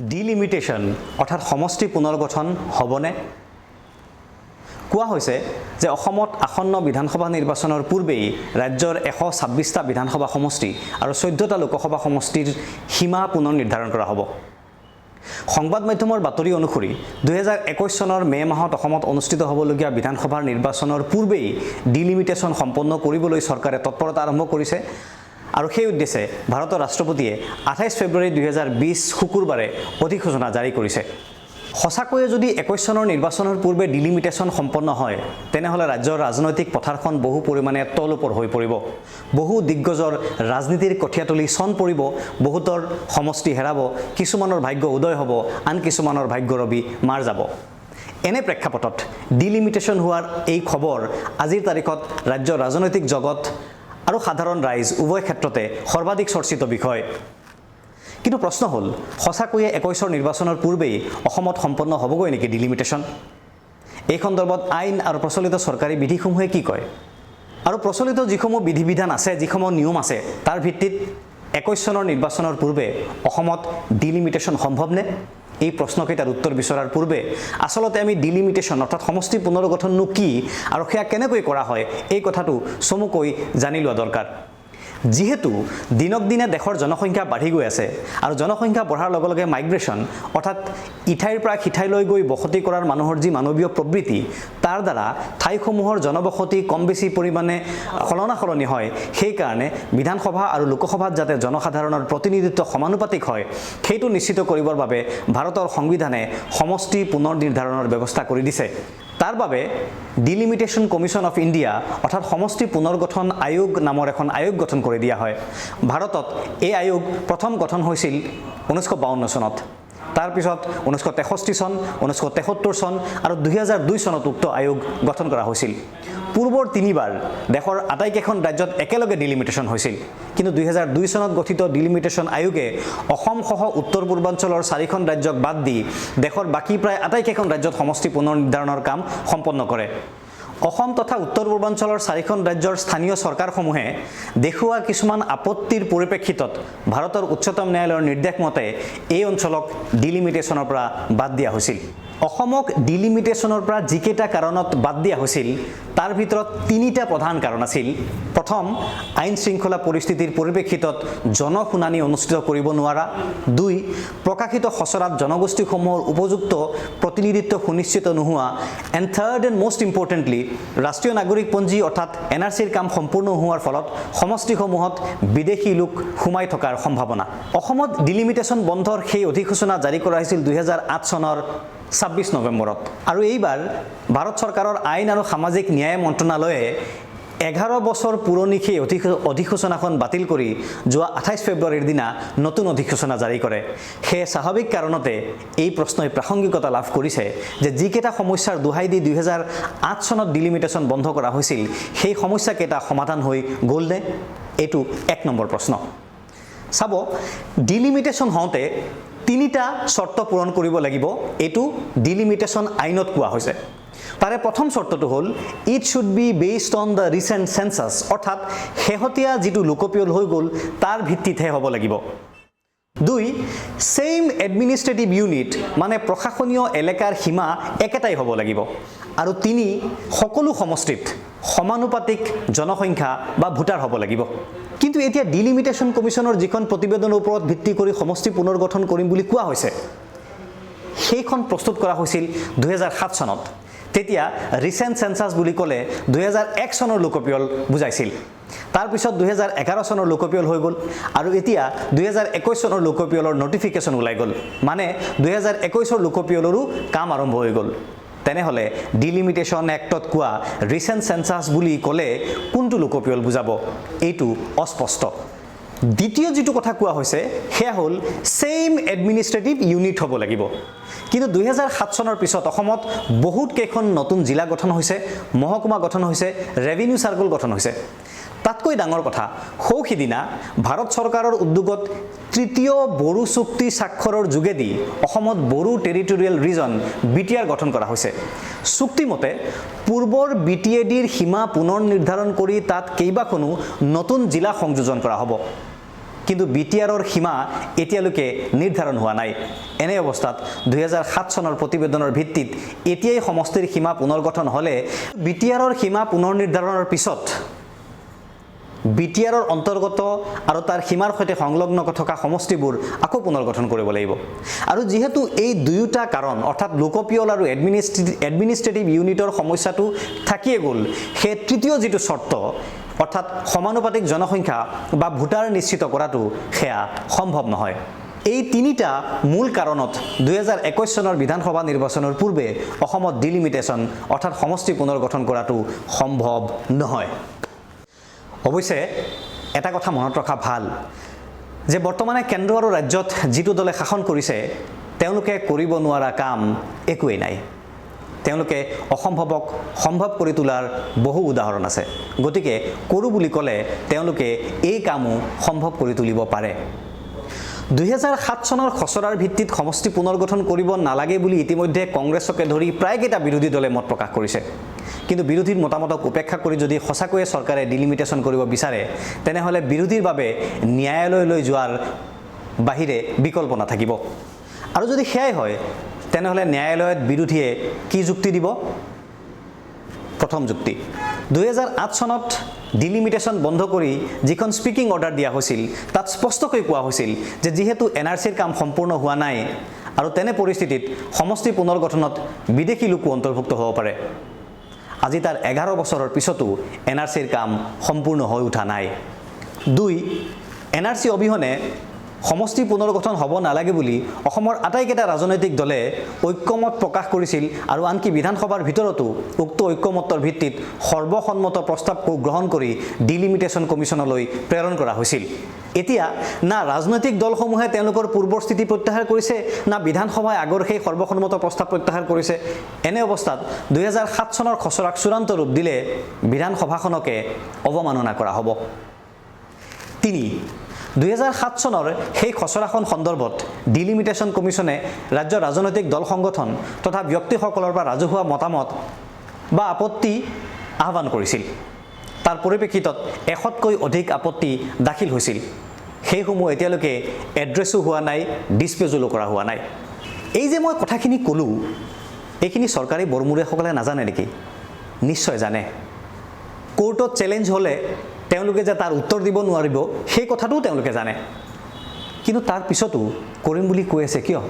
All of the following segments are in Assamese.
ডিলিমিটেশন অৰ্থাৎ সমষ্টি পুনৰ্গঠন হ'বনে? কোৱা হৈছে যে অসমত আসন্ন বিধানসভা নিৰ্বাচনৰ পূৰ্বেই ৰাজ্যৰ 126টা বিধানসভা সমষ্টি আৰু 14টা লোকসভা সমষ্টিৰ সীমা পুনৰ নিৰ্ধাৰণ কৰা হ'ব। সংবাদ মাধ্যমৰ বাতৰি অনুসৰি 2021 চনৰ মে মাহত অসমত অনুষ্ঠিত হ'বলগীয়া বিধানসভাৰ নিৰ্বাচনৰ পূৰ্বেই ডিলিমিটেশন সম্পন্ন কৰিবলৈ চৰকাৰে তৎপৰতা আৰম্ভ কৰিছে আৰু সেই উদ্দেশ্যে ভাৰতৰ ৰাষ্ট্ৰপতিয়ে 28 ফেব্ৰুৱাৰী 2020 শুকুৰবাৰে অধিসূচনা জাৰি কৰিছে। সঁচাকৈয়ে যদি 21 চনৰ নিৰ্বাচনৰ পূৰ্বে ডিলিমিটেশন সম্পন্ন হয় তেনেহলে ৰাজ্যৰ ৰাজনৈতিক পথাৰখন বহু পৰিমাণে তলওপৰ হৈ পৰিব। বহু দিগ্গজৰ ৰাজনীতিৰ কঠিয়াতলি চন পৰিব, বহুতৰ সমষ্টি হেৰাব, কিছুমানৰ ভাগ্য উদয় হ'ব, আন কিছুমানৰ ভাগ্য ৰবি মাৰ যাব। এনে প্ৰেক্ষাপটত ডিলিমিটেশন হোৱাৰ এই খবৰ আজিৰ তাৰিখত ৰাজ্যৰ ৰাজনৈতিক জগত আৰু সাধাৰণ ৰাইজ উভয় ক্ষেত্ৰতে সৰ্বাধিক চৰ্চিত বিষয়। কিন্তু প্ৰশ্ন হ'ল, সঁচাকৈয়ে 21 নিৰ্বাচনৰ পূৰ্বেই অসমত সম্পন্ন হ'বগৈ নেকি ডিলিমিটেশন? এই সন্দৰ্ভত আইন আৰু প্ৰচলিত চৰকাৰী বিধিসমূহে কি কয়? আৰু প্ৰচলিত যিসমূহ বিধিবিধান আছে, যিসমূহ নিয়ম আছে, তাৰ ভিত্তিত 21 চনৰ নিৰ্বাচনৰ পূৰ্বে অসমত ডিলিমিটেশন সম্ভৱনে? এই প্ৰশ্নকেইটাৰ উত্তৰ বিচৰাৰ পূৰ্বে আচলতে আমি ডিলিমিটেশন অৰ্থাৎ সমষ্টি পুনৰ্গঠননো কি আৰু সেয়া কেনেকৈ কৰা হয় এই কথাটো চমুকৈ জানি লোৱা দৰকাৰ। যিহেতু দিনক দিনে দেশৰ জনসংখ্যা বাঢ়ি গৈ আছে আৰু জনসংখ্যা বঢ়াৰ লগে লগে মাইগ্ৰেশ্যন অৰ্থাৎ ইঠাইৰ পৰা সিঠাইলৈ গৈ বসতি কৰাৰ মানুহৰ যি মানৱীয় প্ৰবৃত্তি, তাৰ দ্বাৰা ঠাইসমূহৰ জনবসতি কম বেছি পৰিমাণে সলনি হয়। সেইকাৰণে বিধানসভা আৰু লোকসভাত যাতে জনসাধাৰণৰ প্ৰতিনিধিত্ব সমানুপাতিক হয় সেইটো নিশ্চিত কৰিবৰ বাবে ভাৰতৰ সংবিধানে সমষ্টি পুনৰ নিৰ্ধাৰণৰ ব্যৱস্থা কৰি দিছে। তাৰ বাবে ডিলিমিটেশন কমিশন অফ ইণ্ডিয়া অৰ্থাৎ সমষ্টি পুনৰ্গঠন আয়োগ নামৰ এখন আয়োগ গঠন কৰি দিয়া হয়। ভাৰতত এই আয়োগ প্ৰথম গঠন হৈছিল 1952 চনত, তাৰপিছত 1963 চন, 1973 চন আৰু 2002 চনত উক্ত আয়োগ গঠন কৰা হৈছিল। পূৰ্বৰ তিনিবাৰ দেশৰ আটাইকেইখন ৰাজ্যত একেলগে ডিলিমিটেশন হৈছিল, কিন্তু 2002 চনত গঠিত ডিলিমিটেশন আয়োগে অসমসহ উত্তৰ পূৰ্বাঞ্চলৰ 4খন ৰাজ্যক বাদ দি দেশৰ বাকী প্ৰায় আটাইকেইখন ৰাজ্যত সমষ্টি পুনৰ নিৰ্ধাৰণৰ কাম সম্পন্ন কৰে। অসম তথা উত্তৰ পূৰ্বাঞ্চলৰ 4খন ৰাজ্যৰ স্থানীয় চৰকাৰসমূহে দেখুওৱা কিছুমান আপত্তিৰ পৰিপ্ৰেক্ষিতত ভাৰতৰ উচ্চতম ন্যায়ালয়ৰ নিৰ্দেশ মতে এই অঞ্চলক ডিলিমিটেশনৰ পৰা বাদ দিয়া হৈছিল। অসমক ডিলিমিটেশনৰ পৰা যিকেইটা কাৰণত বাদ দিয়া হৈছিল তাৰ ভিতৰত 3টা প্ৰধান কাৰণ আছিল। প্ৰথম, আইন শৃংখলা পৰিস্থিতিৰ পৰিপ্ৰেক্ষিতত জনশুনানি অনুষ্ঠিত কৰিব নোৱাৰা। 2, প্ৰকাশিত খচৰাত জনগোষ্ঠীসমূহৰ উপযুক্ত প্ৰতিনিধিত্ব সুনিশ্চিত নোহোৱা। And third and most importantly, ৰাষ্ট্ৰীয় নাগৰিকপঞ্জী অৰ্থাৎ NRCৰ কাম সম্পূৰ্ণ হোৱাৰ ফলত সমষ্টিসমূহত বিদেশী লোক সোমাই থকাৰ সম্ভাৱনা। অসমত ডিলিমিটেশন বন্ধৰ সেই অধিসূচনা জাৰি কৰা হৈছিল 2008 চনৰ 26 নৱেম্বৰত আৰু এইবাৰ ভাৰত চৰকাৰৰ আইন আৰু সামাজিক ন্যায় মন্ত্ৰণালয়ে 11 বছৰ পুৰণি সেই অধিসূচনাখন বাতিল কৰি যোৱা 28 ফেব্ৰুৱাৰীৰ দিনা নতুন অধিসূচনা জাৰি কৰে। সেই স্বাভাৱিক কাৰণতে এই প্ৰশ্নই প্ৰাসংগিকতা লাভ কৰিছে যে যিকেইটা সমস্যাৰ দোহাই দি 2008 চনত ডিলিমিটেশন বন্ধ কৰা হৈছিল সেই সমস্যাকেইটা সমাধান হৈ গ'লনে? এইটো 1 নম্বৰ প্ৰশ্ন। চাব, ডিলিমিটেশন হওঁতে 3টা চৰ্ত পূৰণ কৰিব লাগিব, এইটো ডিলিমিটেশন আইনত কোৱা হৈছে। তাৰে প্ৰথম চৰ্তটো হ'ল it should be based on the recent census অৰ্থাৎ শেহতীয়া যিটো লোকপিয়ল হৈ গ'ল তাৰ ভিত্তিতহে হ'ব লাগিব। 2, ছেইম এডমিনিষ্ট্ৰেটিভ ইউনিট মানে প্ৰশাসনীয় এলেকাৰ সীমা একেটাই হ'ব লাগিব। আৰু 3, সকলো সমষ্টিত সমানুপাতিক জনসংখ্যা বা ভোটাৰ হ'ব লাগিব। কিন্তু এতিয়া ডিলিমিটেশন কমিশনৰ যিখন প্ৰতিবেদনৰ ওপৰত ভিত্তি কৰি সমষ্টি পুনৰ্গঠন কৰিম বুলি কোৱা হৈছে সেইখন প্ৰস্তুত কৰা হৈছিল 2007 চনত। তেতিয়া ৰিচেণ্ট চেঞ্চাছ বুলি ক'লে 2001 চনৰ লোকপিয়ল বুজাইছিল। তাৰপিছত 2011 চনৰ লোকপিয়ল হৈ গ'ল আৰু এতিয়া 2021 চনৰ লোকপিয়লৰ নটিফিকেশ্যন ওলাই গ'ল, মানে 2021 লোকপিয়লৰো কাম আৰম্ভ হৈ গ'ল। তেনেহ'লে ডিলিমিটেশন এক্টত কোৱা ৰিচেণ্ট চেঞ্চাছ বুলি ক'লে কোনটো লোকপিয়ল বুজাব? এইটো অস্পষ্ট। দ্বিতীয় যিটো কথা কোৱা হৈছে সেয়া হ'ল ছেইম এডমিনিষ্ট্ৰেটিভ ইউনিট হ'ব লাগিব। কিন্তু 2007 চনৰ পিছত অসমত বহুত কেইখন নতুন জিলা গঠন হৈছে, মহকুমা গঠন হৈছে, ৰেভিনিউ চাৰ্কল গঠন হৈছে। তাতকৈ ডাঙৰ কথা, সৌসিদিনা ভাৰত চৰকাৰৰ উদ্যোগত 3য় বড়ো চুক্তি স্বাক্ষৰৰ যোগেদি অসমত বড়ো টেৰিটৰিয়েল ৰিজন BTR গঠন কৰা হৈছে। চুক্তিমতে পূৰ্বৰ BTADৰ সীমা পুনৰ নিৰ্ধাৰণ কৰি তাত কেইবাখনো নতুন জিলা সংযোজন কৰা হ'ব। কিন্তু বিটিআৰৰ সীমা এতিয়ালৈকে নিৰ্ধাৰণ হোৱা নাই। এনে অৱস্থাত 2007 চনৰ প্ৰতিবেদনৰ ভিত্তিত এতিয়াই সমষ্টিৰ সীমা পুনৰ্গঠন হ'লে বিটিআৰৰ সীমা পুনৰ নিৰ্ধাৰণৰ পিছত বিটিআৰৰ অন্তৰ্গত আৰু তাৰ সীমাৰ সৈতে সংলগ্ন থকা সমষ্টিবোৰ আকৌ পুনৰ্গঠন কৰিব লাগিব। আৰু যিহেতু এই দুয়োটা কাৰণ অৰ্থাৎ লোকপিয়ল আৰু এডমিনিষ্ট্ৰেটিভ ইউনিটৰ সমস্যাটো থাকিয়ে গ'ল, সেই তৃতীয় যিটো চৰ্ত অৰ্থাৎ সমানুপাতিক জনসংখ্যা বা ভোটাৰ নিশ্চিত কৰাটো সেয়া সম্ভৱ নহয়। এই তিনিটা মূল কাৰণত 2021 চনৰ বিধানসভা নিৰ্বাচনৰ পূৰ্বে অসমত ডিলিমিটেশ্যন অৰ্থাৎ সমষ্টি পুনৰ্গঠন কৰাটো সম্ভৱ নহয়। অৱশ্যে এটা কথা মনত ৰখা ভাল যে বৰ্তমানে কেন্দ্ৰ আৰু ৰাজ্যত যিটো দলে শাসন কৰিছে তেওঁলোকে কৰিব নোৱাৰা কাম একোৱেই নাই। তেওঁলোকে অসম্ভৱক সম্ভৱ কৰি তোলাৰ বহু উদাহৰণ আছে। গতিকে কৰো বুলি ক'লে তেওঁলোকে এই কামো সম্ভৱ কৰি তুলিব পাৰে। 2007 চনৰ খচৰাৰ ভিত্তিত সমষ্টি পুনৰ্গঠন কৰিব নালাগে বুলি ইতিমধ্যে কংগ্ৰেছকে ধৰি প্ৰায়কেইটা বিৰোধী দলে মত প্ৰকাশ কৰিছে। কিন্তু বিৰোধীৰ মতামতক উপেক্ষা কৰি যদি সঁচাকৈয়ে চৰকাৰে ডিলিমিটেশ্যন কৰিব বিচাৰে তেনেহ'লে বিৰোধীৰ বাবে ন্যায়ালয়লৈ যোৱাৰ বাহিৰে বিকল্প নাথাকিব। আৰু যদি সেয়াই হয় তেনেহ'লে ন্যায়ালয়ত বিৰোধীয়ে কি যুক্তি দিব? প্ৰথম যুক্তি, 2008 চনত ডিলিমিটেশ্যন বন্ধ কৰি যিখন স্পিকিং অৰ্ডাৰ দিয়া হৈছিল তাত স্পষ্টকৈ কোৱা হৈছিল যে যিহেতু NRCৰ কাম সম্পূৰ্ণ হোৱা নাই আৰু তেনে পৰিস্থিতিত সমষ্টি পুনৰ্গঠনত বিদেশী লোকো অন্তৰ্ভুক্ত হ'ব পাৰে। আজি তাৰ 11 বছৰৰ পিছতো NRCৰ কাম সম্পূৰ্ণ হৈ উঠা নাই। 2, NRC অবিহনে সমষ্টি পুনৰ্গঠন হ'ব নালাগে বুলি অসমৰ আটাইকেইটা ৰাজনৈতিক দলে ঐক্যমত প্ৰকাশ কৰিছিল আৰু আনকি বিধানসভাৰ ভিতৰতো উক্ত ঐক্যমতৰ ভিত্তিত সৰ্বসন্মত প্ৰস্তাৱ গ্ৰহণ কৰি ডিলিমিটেশ্যন কমিশ্যনলৈ প্ৰেৰণ কৰা হৈছিল। এতিয়া না ৰাজনৈতিক দলসমূহে তেওঁলোকৰ পূৰ্বৰ স্থিতি প্ৰত্যাহাৰ কৰিছে না বিধানসভাই আগৰ সেই সৰ্বসন্মত প্ৰস্তাৱ প্ৰত্যাহাৰ কৰিছে। এনে অৱস্থাত 2007 চনৰ খচৰাক চূড়ান্ত ৰূপ দিলে বিধানসভাখনকে অৱমাননা কৰা হ'ব। 3, 2007 চনৰ সেই খচৰাখন সন্দৰ্ভত ডিলিমিটেশ্যন কমিশ্যনে ৰাজ্যৰ ৰাজনৈতিক দল সংগঠন তথা ব্যক্তিসকলৰ পৰা ৰাজহুৱা মতামত বা আপত্তি আহ্বান কৰিছিল। তাৰ পৰিপ্ৰেক্ষিতত 100তকৈ অধিক আপত্তি দাখিল হৈছিল। সেইসমূহ এতিয়ালৈকে এড্ৰেছো হোৱা নাই, ডিছপ'জলো কৰা হোৱা নাই। এই যে মই কথাখিনি ক'লোঁ এইখিনি চৰকাৰী বৰমূৰীয়াসকলে নাজানে নেকি? নিশ্চয় জানে। কোৰ্টত চেলেঞ্জ হ'লে তেওঁলোকে যে তাৰ উত্তৰ দিব নোৱাৰিব সেই কথাটোও তেওঁলোকে জানে। কিন্তু তাৰ পিছতো কৰিম বুলি কৈ আছে কিয়?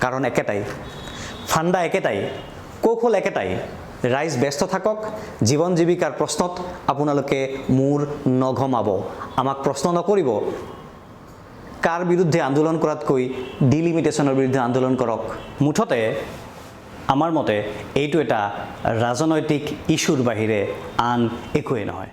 কাৰণ একেটাই, ফাণ্ডা একেটাই, কৌশল একেটাই। ৰাইজ ব্যস্ত থাকক, জীৱন জীৱিকাৰ প্ৰশ্নত আপোনালোকে মূৰ নঘমাব, আমাক প্ৰশ্ন নকৰিব। কাৰ বিৰুদ্ধে আন্দোলন কৰাতকৈ ডিলিমিটেশ্যনৰ বিৰুদ্ধে আন্দোলন কৰক। মুঠতে আমাৰ মতে এইটো এটা ৰাজনৈতিক ইছ্যুৰ বাহিৰে আন একোৱেই নহয়।